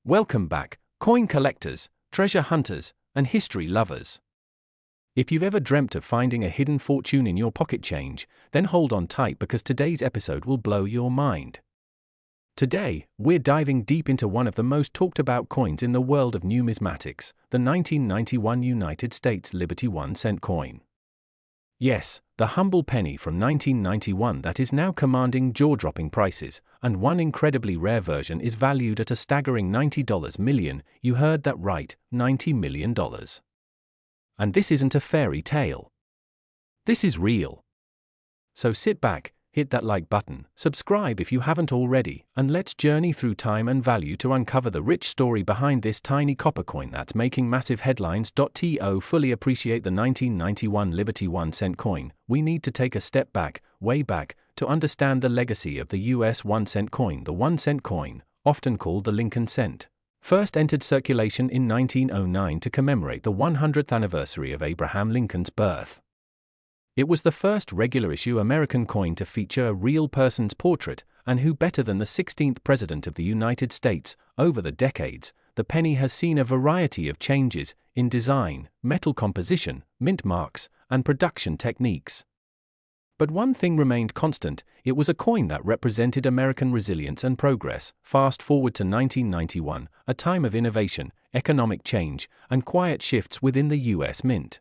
Welcome back, coin collectors, treasure hunters, and history lovers. If you've ever dreamt of finding a hidden fortune in your pocket change, then hold on tight because today's episode will blow your mind. Today, we're diving deep into one of the most talked about coins in the world of numismatics, the 1991 United States Liberty 1-cent coin. Yes, the humble penny from 1991 that is now commanding jaw-dropping prices, and one incredibly rare version is valued at a staggering $90 million. You heard that right, $90 million. And this isn't a fairy tale. This is real. So sit back, hit that like button, subscribe if you haven't already, and let's journey through time and value to uncover the rich story behind this tiny copper coin that's making massive headlines. To fully appreciate the 1991 Liberty 1-cent coin, we need to take a step back, way back, to understand the legacy of the US 1-cent coin. The 1-cent coin, often called the Lincoln cent, first entered circulation in 1909 to commemorate the 100th anniversary of Abraham Lincoln's birth. It was the first regular-issue American coin to feature a real person's portrait, and who better than the 16th President of the United States? Over the decades, the penny has seen a variety of changes in design, metal composition, mint marks, and production techniques. But one thing remained constant: it was a coin that represented American resilience and progress. Fast forward to 1991, a time of innovation, economic change, and quiet shifts within the US Mint.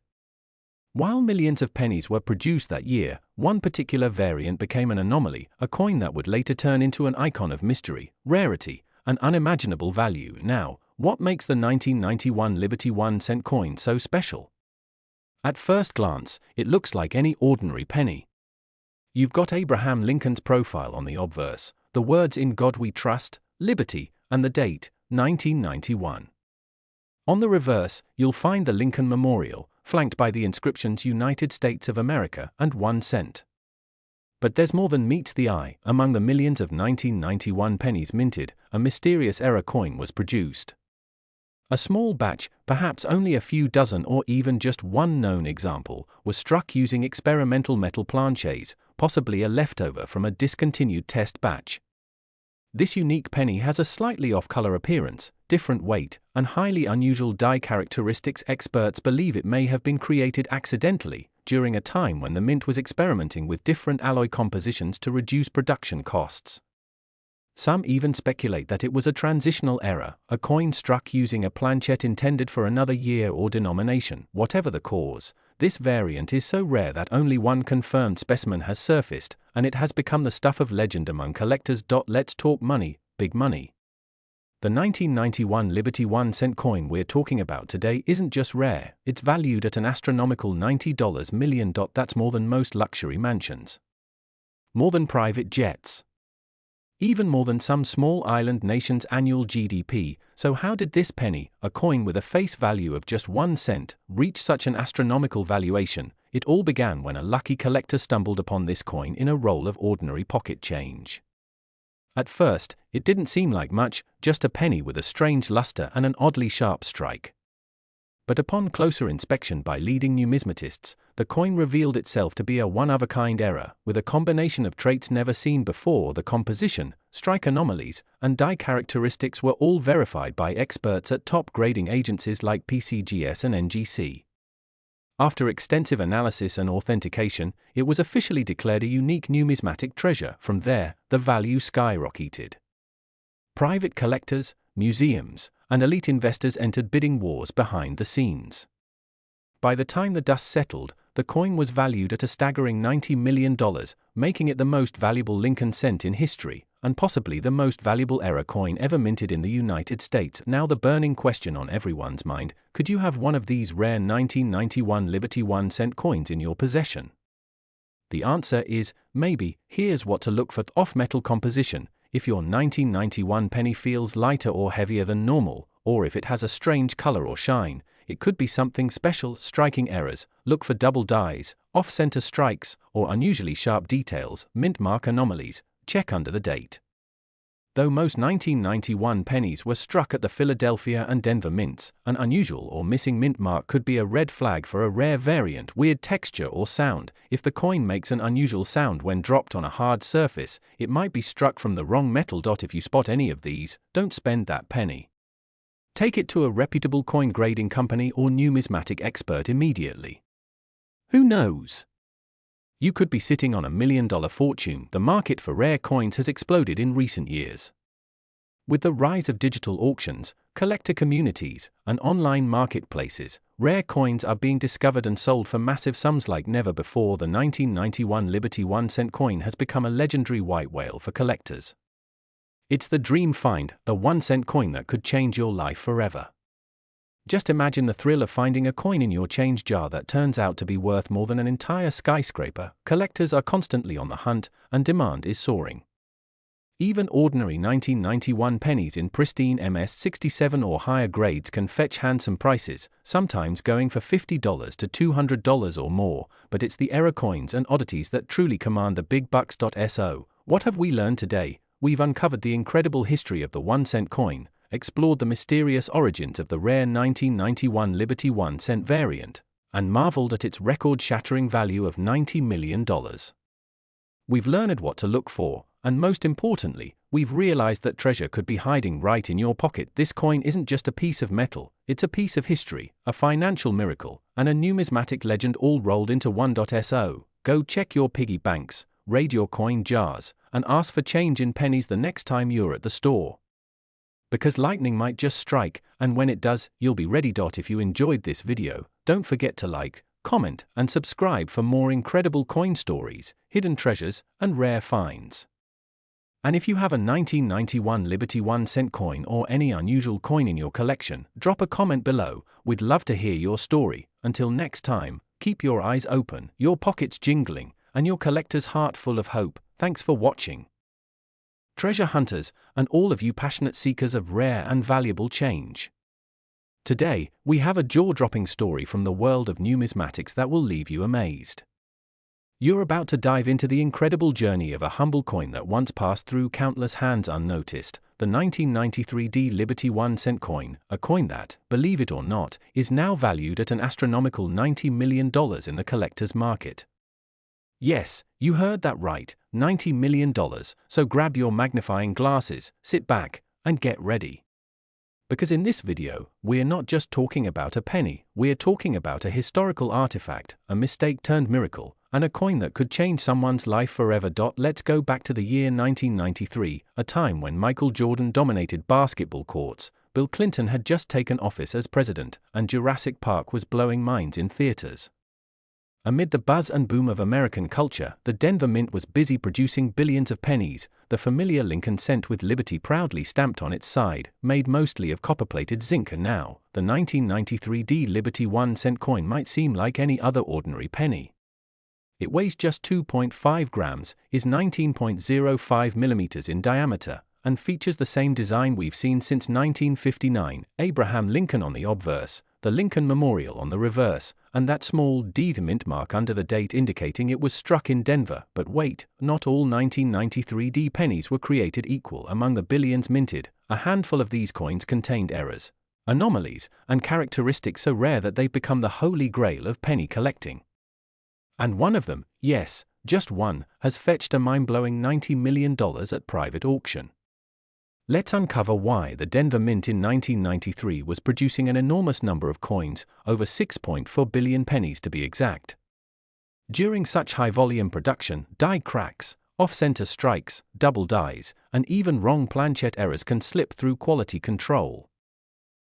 While millions of pennies were produced that year, one particular variant became an anomaly, a coin that would later turn into an icon of mystery, rarity, and unimaginable value. Now, what makes the 1991 Liberty 1-cent coin so special? At first glance, it looks like any ordinary penny. You've got Abraham Lincoln's profile on the obverse, the words "In God We Trust," "Liberty," and the date, 1991. On the reverse, you'll find the Lincoln Memorial, flanked by the inscriptions "United States of America" and 1 cent. But there's more than meets the eye. Among the millions of 1991 pennies minted, a mysterious error coin was produced. A small batch, perhaps only a few dozen or even just one known example, was struck using experimental metal planchets, possibly a leftover from a discontinued test batch. This unique penny has a slightly off-color appearance, different weight, and highly unusual die characteristics. Experts believe it may have been created accidentally, during a time when the mint was experimenting with different alloy compositions to reduce production costs. Some even speculate that it was a transitional error, a coin struck using a planchet intended for another year or denomination. Whatever the cause, this variant is so rare that only one confirmed specimen has surfaced, and it has become the stuff of legend among collectors. Let's talk money, big money. The 1991 Liberty 1-cent coin we're talking about today isn't just rare, it's valued at an astronomical $90 million. That's more than most luxury mansions. More than private jets. Even more than some small island nation's annual GDP. So how did this penny, a coin with a face value of just 1 cent, reach such an astronomical valuation? It all began when a lucky collector stumbled upon this coin in a roll of ordinary pocket change. At first, it didn't seem like much, just a penny with a strange luster and an oddly sharp strike. But upon closer inspection by leading numismatists, the coin revealed itself to be a one-of-a-kind error, with a combination of traits never seen before. The composition, strike anomalies, and die characteristics were all verified by experts at top grading agencies like PCGS and NGC. After extensive analysis and authentication, it was officially declared a unique numismatic treasure. From there, the value skyrocketed. Private collectors, museums, and elite investors entered bidding wars behind the scenes. By the time the dust settled, the coin was valued at a staggering $90 million, making it the most valuable Lincoln cent in history, and possibly the most valuable error coin ever minted in the United States. Now the burning question on everyone's mind: could you have one of these rare 1991 Liberty 1-cent coins in your possession? The answer is maybe. Here's what to look for: off-metal composition. If your 1991 penny feels lighter or heavier than normal, or if it has a strange color or shine, it could be something special. Striking errors: look for double dies, off-center strikes, or unusually sharp details. Mint mark anomalies: check under the date. Though most 1991 pennies were struck at the Philadelphia and Denver mints, an unusual or missing mint mark could be a red flag for a rare variant. Weird texture or sound: if the coin makes an unusual sound when dropped on a hard surface, it might be struck from the wrong metal. If you spot any of these, don't spend that penny. Take it to a reputable coin grading company or numismatic expert immediately. Who knows? You could be sitting on $1 million fortune. The market for rare coins has exploded in recent years. With the rise of digital auctions, collector communities, and online marketplaces, rare coins are being discovered and sold for massive sums like never before. The 1991 Liberty 1-cent coin has become a legendary white whale for collectors. It's the dream find, the 1-cent coin that could change your life forever. Just imagine the thrill of finding a coin in your change jar that turns out to be worth more than an entire skyscraper. Collectors are constantly on the hunt, and demand is soaring. Even ordinary 1991 pennies in pristine MS-67 or higher grades can fetch handsome prices, sometimes going for $50 to $200 or more, but it's the error coins and oddities that truly command the big bucks. So, what have we learned today? We've uncovered the incredible history of the 1-cent coin, explored the mysterious origins of the rare 1991 Liberty 1-cent variant, and marveled at its record-shattering value of $90 million. We've learned what to look for, and most importantly, we've realized that treasure could be hiding right in your pocket. This coin isn't just a piece of metal, it's a piece of history, a financial miracle, and a numismatic legend all rolled into one. So, go check your piggy banks, raid your coin jars, and ask for change in pennies the next time you're at the store. Because lightning might just strike, and when it does, you'll be ready. If you enjoyed this video, don't forget to like, comment, and subscribe for more incredible coin stories, hidden treasures, and rare finds. And if you have a 1991 Liberty 1-cent coin or any unusual coin in your collection, drop a comment below. We'd love to hear your story. Until next time, keep your eyes open, your pockets jingling, and your collector's heart full of hope. Thanks for watching. Treasure hunters, and all of you passionate seekers of rare and valuable change. Today, we have a jaw-dropping story from the world of numismatics that will leave you amazed. You're about to dive into the incredible journey of a humble coin that once passed through countless hands unnoticed, the 1993 Liberty 1-cent coin, a coin that, believe it or not, is now valued at an astronomical $90 million in the collector's market. Yes, you heard that right, $90 million, so grab your magnifying glasses, sit back, and get ready. Because in this video, we're not just talking about a penny, we're talking about a historical artifact, a mistake turned miracle, and a coin that could change someone's life forever. Let's go back to the year 1993, a time when Michael Jordan dominated basketball courts, Bill Clinton had just taken office as president, and Jurassic Park was blowing minds in theaters. Amid the buzz and boom of American culture, the Denver Mint was busy producing billions of pennies, the familiar Lincoln cent with Liberty proudly stamped on its side, made mostly of copper-plated zinc. And now, the 1993 Liberty 1-cent coin might seem like any other ordinary penny. It weighs just 2.5 grams, is 19.05 millimeters in diameter, and features the same design we've seen since 1959, Abraham Lincoln on the obverse, the Lincoln Memorial on the reverse, and that small D mint mark under the date indicating it was struck in Denver. But wait, not all 1993 pennies were created equal. Among the billions minted, a handful of these coins contained errors, anomalies, and characteristics so rare that they've become the holy grail of penny collecting. And one of them, yes, just one, has fetched a mind-blowing $90 million at private auction. Let's uncover why the Denver Mint in 1993 was producing an enormous number of coins, over 6.4 billion pennies to be exact. During such high-volume production, die cracks, off-center strikes, double dies, and even wrong planchet errors can slip through quality control.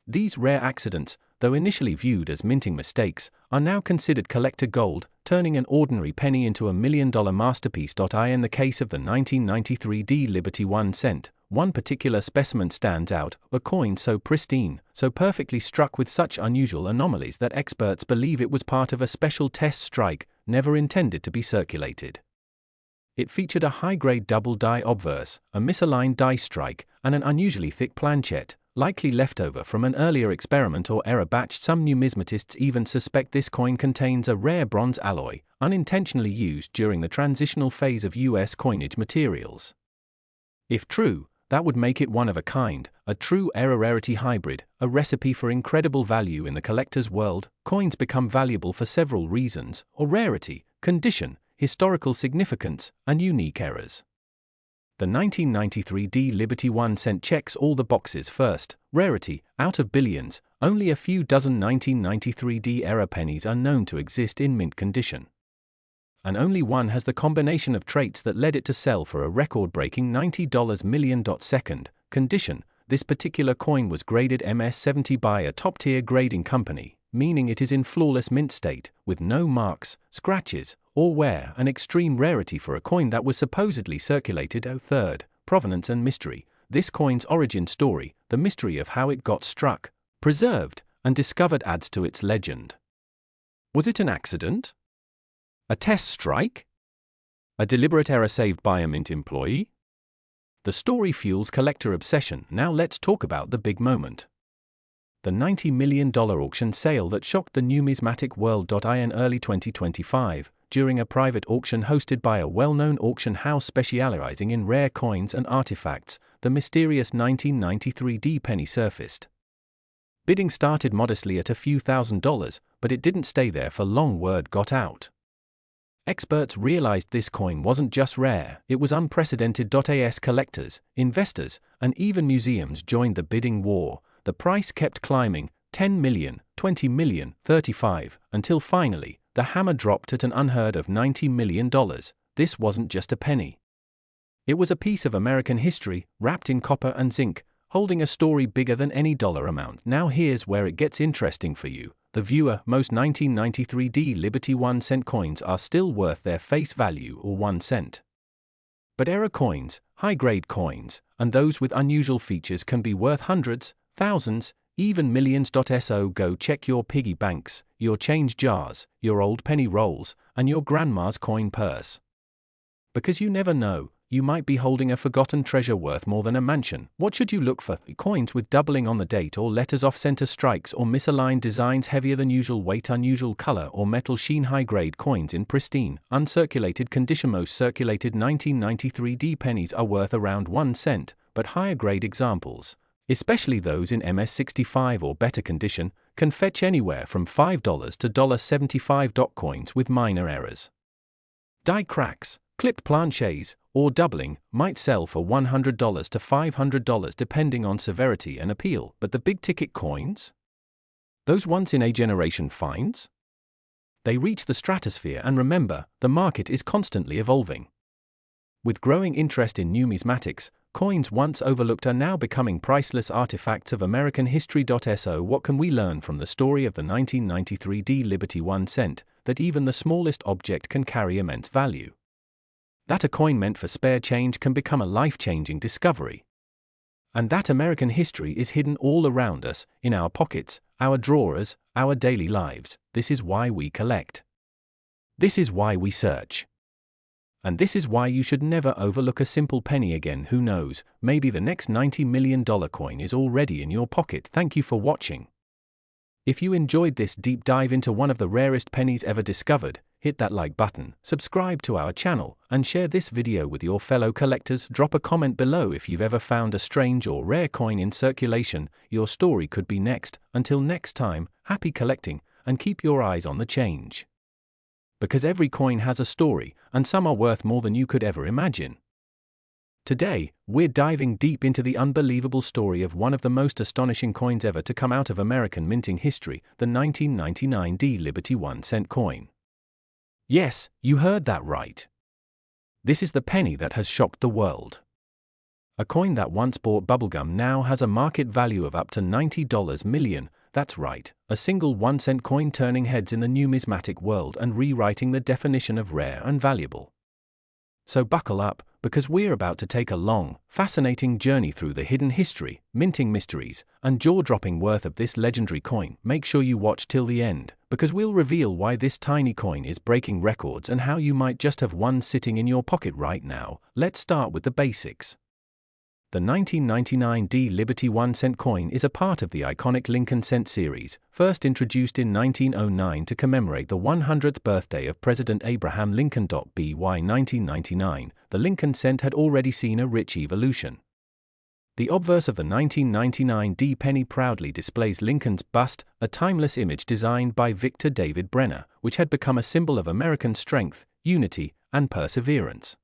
These rare accidents, though initially viewed as minting mistakes, are now considered collector gold, turning an ordinary penny into a $1 million masterpiece. In the case of the 1993 Liberty 1-cent, one particular specimen stands out, a coin so pristine, so perfectly struck with such unusual anomalies that experts believe it was part of a special test strike, never intended to be circulated. It featured a high-grade double die obverse, a misaligned die strike, and an unusually thick planchet, likely leftover from an earlier experiment or error batch. Some numismatists even suspect this coin contains a rare bronze alloy, unintentionally used during the transitional phase of U.S. coinage materials. If true, that would make it one of a kind, a true error-rarity hybrid, a recipe for incredible value in the collector's world. Coins become valuable for several reasons, or rarity, condition, historical significance, and unique errors. The 1993 D Liberty 1 cent checks all the boxes. First, rarity. Out of billions, only a few dozen 1993 D era pennies are known to exist in mint condition. And only one has the combination of traits that led it to sell for a record-breaking $90 million. Second, condition. This particular coin was graded MS-70 by a top-tier grading company, meaning it is in flawless mint state, with no marks, scratches, or wear, an extreme rarity for a coin that was supposedly circulated. Third, provenance and mystery. This coin's origin story, the mystery of how it got struck, preserved, and discovered adds to its legend. Was it an accident? A test strike? A deliberate error saved by a mint employee? The story fuels collector obsession. Now let's talk about the big moment. The $90 million auction sale that shocked the numismatic world. In early 2025, during a private auction hosted by a well-known auction house specializing in rare coins and artifacts, the mysterious 1993 D penny surfaced. Bidding started modestly at a few $1,000s, but it didn't stay there for long. Word got out. Experts realized this coin wasn't just rare, it was unprecedented. As collectors, investors, and even museums joined the bidding war, the price kept climbing, 10 million, 20 million, 35, until finally, the hammer dropped at an unheard of $90 million. This wasn't just a penny. It was a piece of American history, wrapped in copper and zinc, holding a story bigger than any dollar amount. Now here's where it gets interesting for you, the viewer. Most 1993 D Liberty 1 cent coins are still worth their face value, or 1 cent. But error coins, high-grade coins, and those with unusual features can be worth hundreds, thousands, even millions. So go check your piggy banks, your change jars, your old penny rolls, and your grandma's coin purse. Because you never know, you might be holding a forgotten treasure worth more than a mansion. What should you look for? Coins with doubling on the date or letters off-center, strikes or misaligned designs, heavier than usual weight, unusual color or metal sheen. High-grade coins in pristine, uncirculated condition. Most circulated 1993 D pennies are worth around 1 cent, but higher-grade examples, especially those in MS-65 or better condition, can fetch anywhere from $5 to $75. Coins with minor errors, die cracks, clipped planchets, or doubling, might sell for $100 to $500 depending on severity and appeal. But the big-ticket coins? Those once-in-a-generation finds? They reach the stratosphere, and remember, the market is constantly evolving. With growing interest in numismatics, coins once overlooked are now becoming priceless artifacts of American history. So what can we learn from the story of the 1993 D Liberty 1 cent, that even the smallest object can carry immense value? That a coin meant for spare change can become a life-changing discovery. And that American history is hidden all around us, in our pockets, our drawers, our daily lives. This is why we collect. This is why we search. And this is why you should never overlook a simple penny again. Who knows, maybe the next $90 million coin is already in your pocket. Thank you for watching. If you enjoyed this deep dive into one of the rarest pennies ever discovered, hit that like button, subscribe to our channel, and share this video with your fellow collectors. Drop a comment below if you've ever found a strange or rare coin in circulation. Your story could be next. Until next time, happy collecting, and keep your eyes on the change. Because every coin has a story, and some are worth more than you could ever imagine. Today, we're diving deep into the unbelievable story of one of the most astonishing coins ever to come out of American minting history, the 1999 D Liberty 1 cent coin. Yes, you heard that right. This is the penny that has shocked the world. A coin that once bought bubblegum now has a market value of up to $90 million. That's right, a single 1 cent coin turning heads in the numismatic world and rewriting the definition of rare and valuable. So buckle up, because we're about to take a long, fascinating journey through the hidden history, minting mysteries, and jaw-dropping worth of this legendary coin. Make sure you watch till the end, because we'll reveal why this tiny coin is breaking records and how you might just have one sitting in your pocket right now. Let's start with the basics. The 1999 D Liberty 1 cent coin is a part of the iconic Lincoln cent series, first introduced in 1909 to commemorate the 100th birthday of President Abraham Lincoln. By 1999, the Lincoln cent had already seen a rich evolution. The obverse of the 1999 D penny proudly displays Lincoln's bust, a timeless image designed by Victor David Brenner, which had become a symbol of American strength, unity, and perseverance.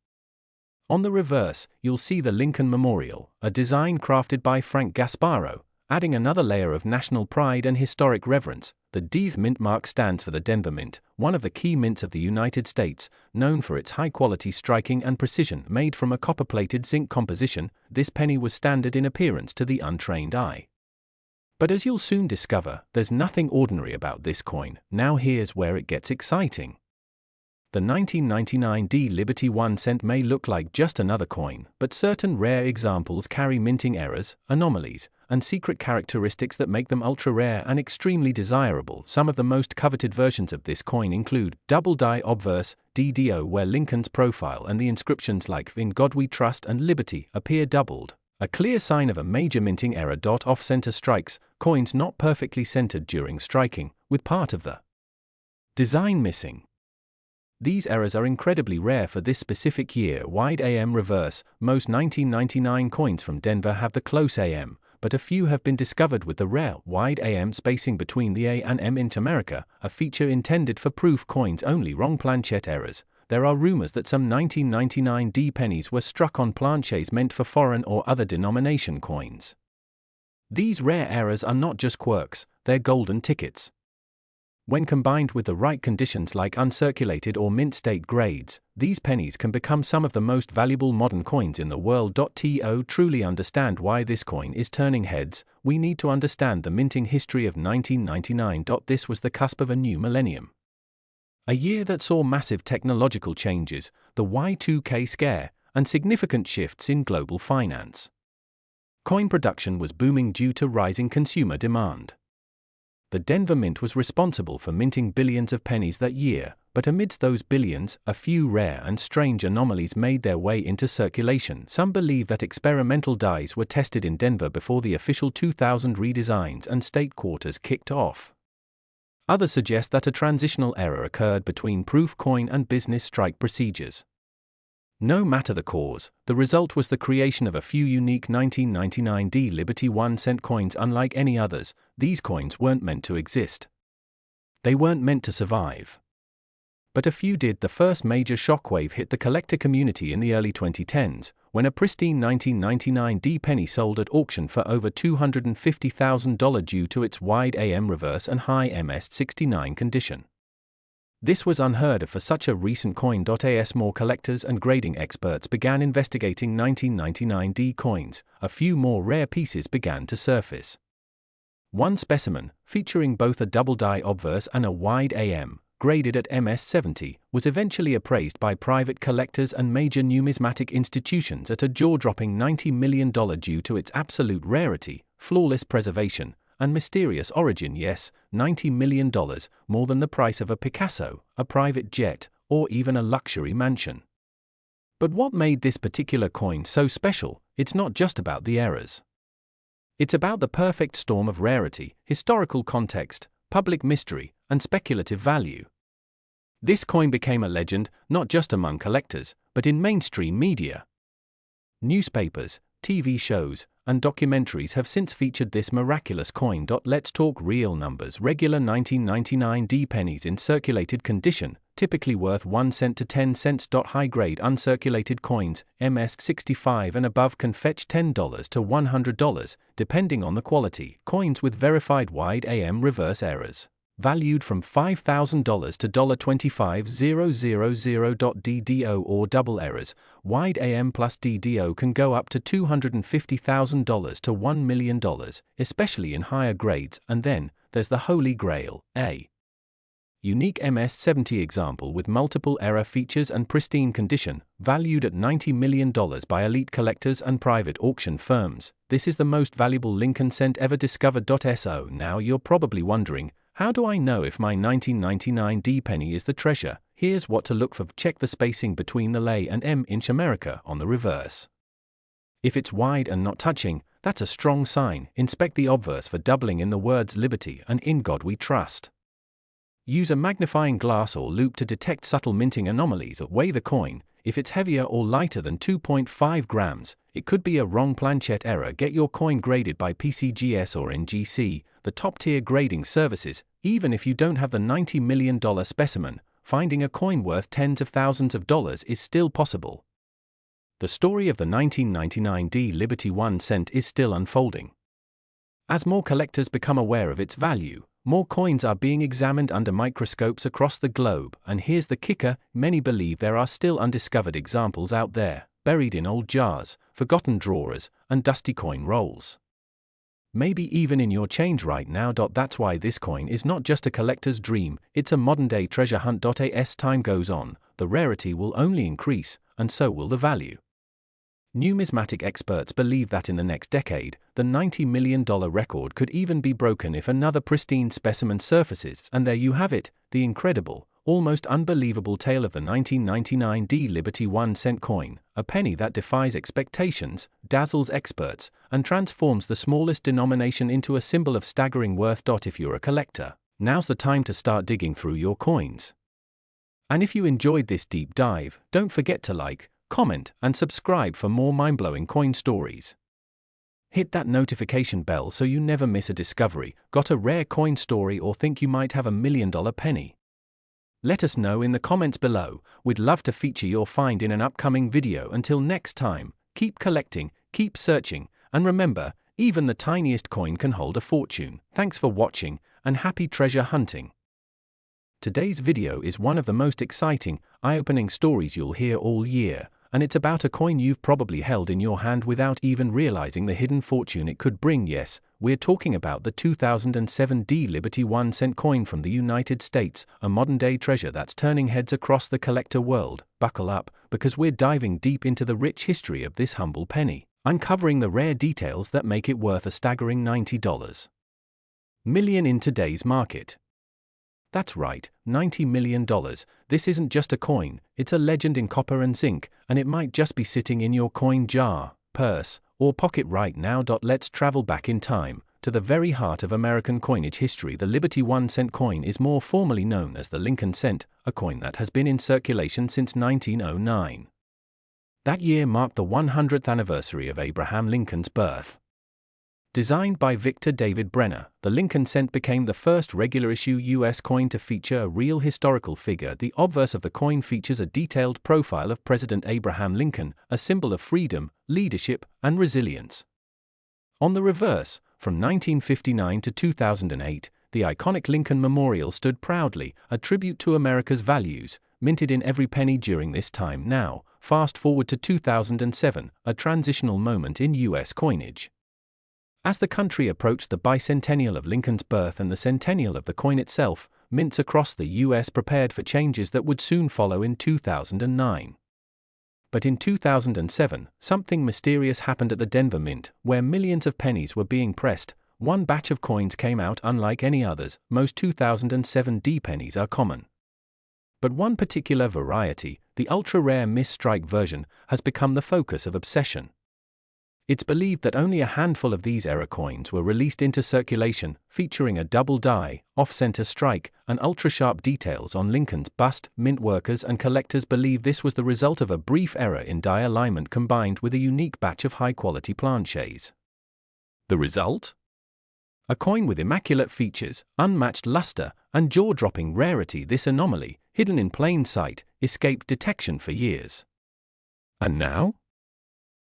On the reverse, you'll see the Lincoln Memorial, a design crafted by Frank Gasparo, adding another layer of national pride and historic reverence. The Dth mint mark stands for the Denver Mint, one of the key mints of the United States, known for its high-quality striking and precision. Made from a copper-plated zinc composition, this penny was standard in appearance to the untrained eye. But as you'll soon discover, there's nothing ordinary about this coin. Now here's where it gets exciting. The 1999 D Liberty 1 cent may look like just another coin, but certain rare examples carry minting errors, anomalies, and secret characteristics that make them ultra-rare and extremely desirable. Some of the most coveted versions of this coin include double die obverse, DDO, where Lincoln's profile and the inscriptions like "In God We Trust" and "Liberty" appear doubled, a clear sign of a major minting error. Off-center strikes, coins not perfectly centered during striking, with part of the design missing. These errors are incredibly rare for this specific year. Wide AM reverse. Most 1999 coins from Denver have the close AM, but a few have been discovered with the rare wide AM spacing between the A and M. In America, a feature intended for proof coins only. Wrong planchette errors. There are rumors that some 1999 D pennies were struck on planchets meant for foreign or other denomination coins. These rare errors are not just quirks, they're golden tickets. When combined with the right conditions like uncirculated or mint state grades, these pennies can become some of the most valuable modern coins in the world. To truly understand why this coin is turning heads, we need to understand the minting history of 1999. This was the cusp of a new millennium. A year that saw massive technological changes, the Y2K scare, and significant shifts in global finance. Coin production was booming due to rising consumer demand. The Denver Mint was responsible for minting billions of pennies that year, but amidst those billions, a few rare and strange anomalies made their way into circulation. Some believe that experimental dies were tested in Denver before the official 2000 redesigns and state quarters kicked off. Others suggest that a transitional error occurred between proof coin and business strike procedures. No matter the cause, the result was the creation of a few unique 1999 D Liberty 1 cent coins. Unlike any others, these coins weren't meant to exist. They weren't meant to survive. But a few did. The first major shockwave hit the collector community in the early 2010s, when a pristine 1999 D penny sold at auction for over $250,000 due to its wide AM reverse and high MS69 condition. This was unheard of for such a recent coin. As more collectors and grading experts began investigating 1999 D coins, a few more rare pieces began to surface. One specimen, featuring both a double die obverse and a wide AM, graded at MS70, was eventually appraised by private collectors and major numismatic institutions at a jaw-dropping $90 million due to its absolute rarity, flawless preservation, and mysterious origin. Yes, $90 million, more than the price of a Picasso, a private jet, or even a luxury mansion. But what made this particular coin so special? It's not just about the errors. It's about the perfect storm of rarity, historical context, public mystery, and speculative value. This coin became a legend, not just among collectors, but in mainstream media. Newspapers, TV shows, and documentaries have since featured this miraculous coin. Let's talk real numbers. Regular 1999 D pennies in circulated condition, typically worth 1 cent to 10 cents. High-grade uncirculated coins, MS65 and above, can fetch $10 to $100, depending on the quality. Coins with verified wide AM reverse errors, valued from $5,000 to $25,000. DDO or double errors, wide AM plus DDO, can go up to $250,000 to $1 million, especially in higher grades. And then, there's the Holy Grail, a unique MS70 example with multiple error features and pristine condition, valued at $90 million by elite collectors and private auction firms. This is the most valuable Lincoln cent ever discovered. So now you're probably wondering, how do I know if my 1999 D penny is the treasure? Here's what to look for. Check the spacing between the L and M. Inch America on the reverse. If it's wide and not touching, that's a strong sign. Inspect the obverse for doubling in the words Liberty and In God We Trust. Use a magnifying glass or loupe to detect subtle minting anomalies. Weigh the coin. If it's heavier or lighter than 2.5 grams, it could be a wrong planchette error. Get your coin graded by PCGS or NGC, the top-tier grading services. Even if you don't have the $90 million specimen, finding a coin worth tens of thousands of dollars is still possible. The story of the 1999 D Liberty 1 cent is still unfolding. As more collectors become aware of its value, more coins are being examined under microscopes across the globe, and here's the kicker: many believe there are still undiscovered examples out there, buried in old jars, forgotten drawers, and dusty coin rolls. Maybe even in your change right now. That's why this coin is not just a collector's dream, it's a modern-day treasure hunt. As time goes on, the rarity will only increase, and so will the value. Numismatic experts believe that in the next decade, the $90 million record could even be broken if another pristine specimen surfaces. And there you have it, the incredible, almost unbelievable tale of the 1999 D Liberty 1 cent coin, a penny that defies expectations, dazzles experts, and transforms the smallest denomination into a symbol of staggering worth. If you're a collector, now's the time to start digging through your coins. And if you enjoyed this deep dive, don't forget to like, comment, and subscribe for more mind-blowing coin stories. Hit that notification bell so you never miss a discovery. Got a rare coin story or think you might have $1 million penny? Let us know in the comments below. We'd love to feature your find in an upcoming video. Until next time, keep collecting, keep searching, and remember, even the tiniest coin can hold a fortune. Thanks for watching, and happy treasure hunting. Today's video is one of the most exciting, eye-opening stories you'll hear all year, and it's about a coin you've probably held in your hand without even realizing the hidden fortune it could bring. Yes, we're talking about the 2007 D Liberty 1 cent coin from the United States, a modern-day treasure that's turning heads across the collector world. Buckle up, because we're diving deep into the rich history of this humble penny, uncovering the rare details that make it worth a staggering $90 million in today's market. That's right, $90 million. This isn't just a coin, it's a legend in copper and zinc, and it might just be sitting in your coin jar, purse, or pocket right now. Let's travel back in time, to the very heart of American coinage history. The Liberty 1 cent coin is more formally known as the Lincoln cent, a coin that has been in circulation since 1909. That year marked the 100th anniversary of Abraham Lincoln's birth. Designed by Victor David Brenner, the Lincoln cent became the first regular-issue U.S. coin to feature a real historical figure. The obverse of the coin features a detailed profile of President Abraham Lincoln, a symbol of freedom, leadership, and resilience. On the reverse, from 1959 to 2008, the iconic Lincoln Memorial stood proudly, a tribute to America's values, minted in every penny during this time. Now, fast forward to 2007, a transitional moment in U.S. coinage. As the country approached the bicentennial of Lincoln's birth and the centennial of the coin itself, mints across the U.S. prepared for changes that would soon follow in 2009. But in 2007, something mysterious happened at the Denver Mint, where millions of pennies were being pressed. One batch of coins came out unlike any others. Most 2007 D pennies are common. But one particular variety, the ultra-rare Miss-Strike version, has become the focus of obsession. It's believed that only a handful of these era coins were released into circulation, featuring a double die, off-center strike, and ultra-sharp details on Lincoln's bust. Mint workers and collectors believe this was the result of a brief error in die alignment combined with a unique batch of high-quality planchets. The result? A coin with immaculate features, unmatched luster, and jaw-dropping rarity. This anomaly, hidden in plain sight, escaped detection for years. And now?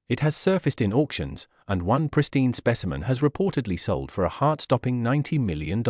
It has surfaced in auctions, and one pristine specimen has reportedly sold for a heart-stopping $90 million.